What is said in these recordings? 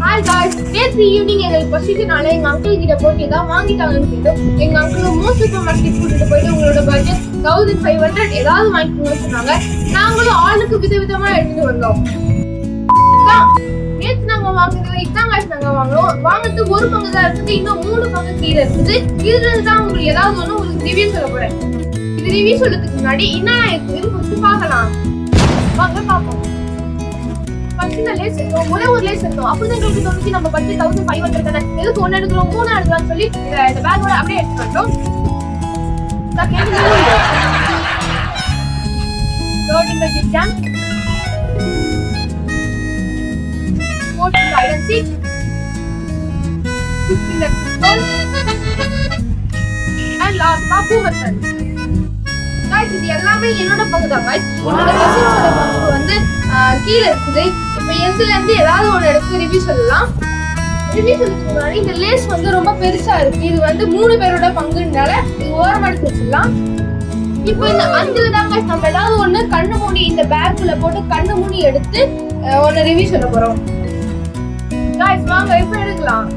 Hi guys, நேற்று evening எங்களுக்கு பசிச்சனால எங்க அங்கிள் கிட்ட போட்டு ஏதாவது வாங்கிட்டாங்கன்னு கேட்டோம். எங்க அங்கிள் மோஸ்ட் சூப்பர் மார்க்கெட் கூட்டிட்டு போயிட்டு உங்களோட பட்ஜெட் 1500 ஏதாவது வாங்கிக்கணும்னு சொன்னாங்க. நாங்களும் ஆளுக்கு விதவிதமா எடுத்துட்டு வந்தோம். நேற்று நாங்க வாங்குறது இதான் காய்ஸ் நாங்க வாங்குறது ஒரு பங்கு தான் இருக்குது, இன்னும் 3 பங்கு கீழே இருக்குது. இதுல இருந்து தான் உங்களுக்கு ஏதாவது ஒண்ணு உங்களுக்கு ரிவ்யூ சொல்ல போறேன். இது ரிவ்யூ சொல்றதுக்கு முன்னாடி என்ன இருக்குன்னு கொஞ்சம் பார்க்கலாம். வாங்க பார்ப்போம். ஒரே ஒரு லேஸ் எடுத்தோம். அப்படிதான் எங்களுக்கு தோணுச்சு நம்ம பட்ஜெட் 1500 தானே, எதுக்கு ஒன்னு எடுக்கிறோம் 3 எடுக்கலாம்னு சொல்லி இந்த பேக்கோட அப்படியே எடுத்து வந்தோம். இது எல்லாமே என்னோட பங்கு தான் guys. என்னோட கசின்ஸோட பங்கு வந்து கீழே இருக்குது. இப்போ எதுல இருந்து ஏதாவது ஒன்று எடுத்து ரிவ்யூ சொல்லலாம். ரிவ்யூ சொல்றதுக்கு முன்னாடி இந்த லேஸ் வந்து ரொம்ப பெருசா இருக்கு. இது வந்து 3 பேரோட பங்குனால இது ஓரமா எடுத்து வச்சிடலாம். இப்போ இந்த 5 தான் guys நம்ம ஏதாவது ஒன்று கண்ணு மூடி இந்த பேக்குள்ள போட்டு கண்ணு மூடி எடுத்து ஒன்று ரிவ்யூ சொல்ல போறோம். guys வாங்க இப்போ எடுக்கலாம்.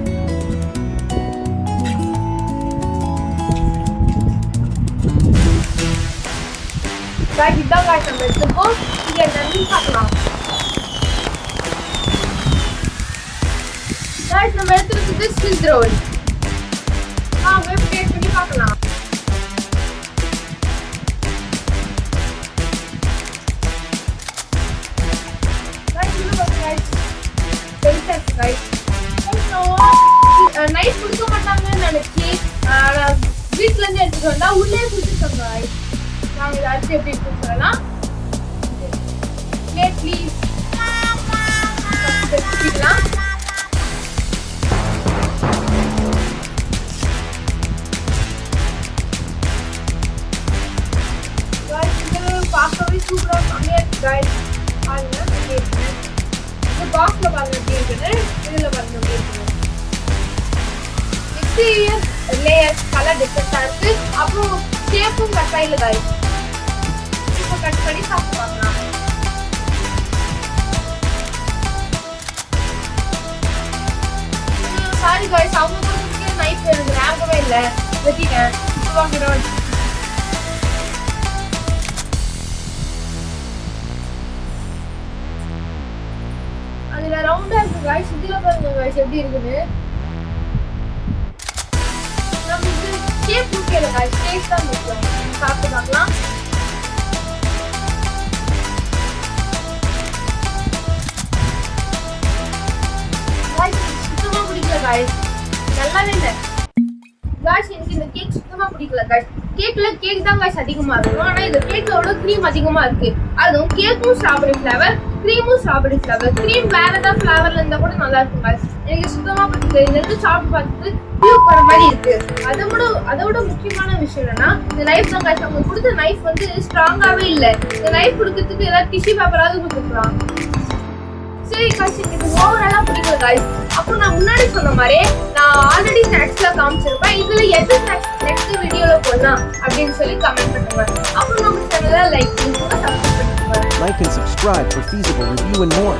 guys இதான் guys நம்ம எடுத்துப்போம். இங்க என்னன்னு பார்க்கலாம். guys நம்ம எடுத்துக்கிட்டு ஸ்விஸ் ரோல் வெப் டேஸ்ட் பண்ணி பார்க்கலாம். guys இது பாருங்க guys பெருசாச்சு guys. நைட் கொடுக்க மாட்டாங்கன்னு நினைச்சி வீட்டுல இருந்து எடுத்துட்டு வந்தா உள்ளே கொடுத்துருக்காங்க guys. நாங்க இதை அடுத்து எப்படி சொல்லலாம். ப்ளீஸ் வச்சுக்கலாம். பார்க்கவே சூப்பரா செம்மையா இருக்கு guys. பாருங்க எப்படி இருக்கு. இந்த பாக்ஸ்ல பாருங்க எப்படி இருக்குன்னு, இதுல பாருங்க எப்படி இருக்கு. எக்ஸ்டீரியர் லேயர்ஸ் கலர் டிஃபரெண்டா இருக்கு. அப்புறம் ஷேப்பும் கட்டாயில guys. இப்போ கட் பண்ணி சாப்பிட்டு பார்க்கலாம். சாரி guys, அவங்க கொடுத்துருக்க நைஃப் எனக்கு ஞாபகமே இல்லை, வெட்டிட்டேன். இப்போ வாங்குறோம். அதுல ரவுண்டா இருக்கு guys. இதுல பாருங்க guys எப்படி இருக்குன்னு. நமக்கு ஷேப் முக்கியம் இல்லை guys, டேஸ்ட் தான் முக்கியம். சாப்பிட்டு பார்க்கலாம். சுத்தமா பிடிக்கல guys, நல்லாவே இல்லை guys. எனக்கு இந்த கேக் சுத்தமா பிடிக்கல guys. கேக்ல கேக் தான் guys அதிகமா இருக்கும், ஆனா இந்த கேக்கோட கிரீம் அதிகமா இருக்கு. அதுவும் கேக்கும் ஸ்ட்ராபெரி ஃபிளேவர், கிரீமும் ஸ்ட்ராபெரி ஃபிளவர். கிரீம் வேற ஏதாவது ஃபிளவர்ல இருந்தா கூட நல்லா இருக்கும் guys. எனக்கு சுத்தமா பிடிக்கல. இந்த ரெண்டு சாப்பிட்டு பார்த்துட்டு டியூப் பண்ண மாதிரி இருக்கு. அதோட முக்கியமான விஷயம் என்னன்னா இந்த நைஃப் தான் guys. அவங்க கொடுத்த நைஃப் வந்து ஸ்ட்ராங்காவே இல்லை. இந்த நைஃப் கொடுக்கறதுக்கு ஏதாவது டிஷ்யூ பேப்பராவது கொடுத்துக்கலாம். சரி guys, எனக்கு ஓவராலா பிடிக்கல guys. அப்போ நான் முன்னாடி சொன்ன மாதிரி நான் ஆல்ரெடி ஸ்நாக்ஸ்ல காமிச்சிருப்பேன். இதுல எது ஸ்நாக்ஸ் நெக்ஸ்ட் வீடியோல போடலாம் அப்படின்னு சொல்லி கமெண்ட் பண்ணுங்க. அப்புறம் நம்ம சேனலை லைக் பண்ணுங்க, சப்ஸ்கிரைப் பண்ணுங்க. Like and subscribe for feasible review and more.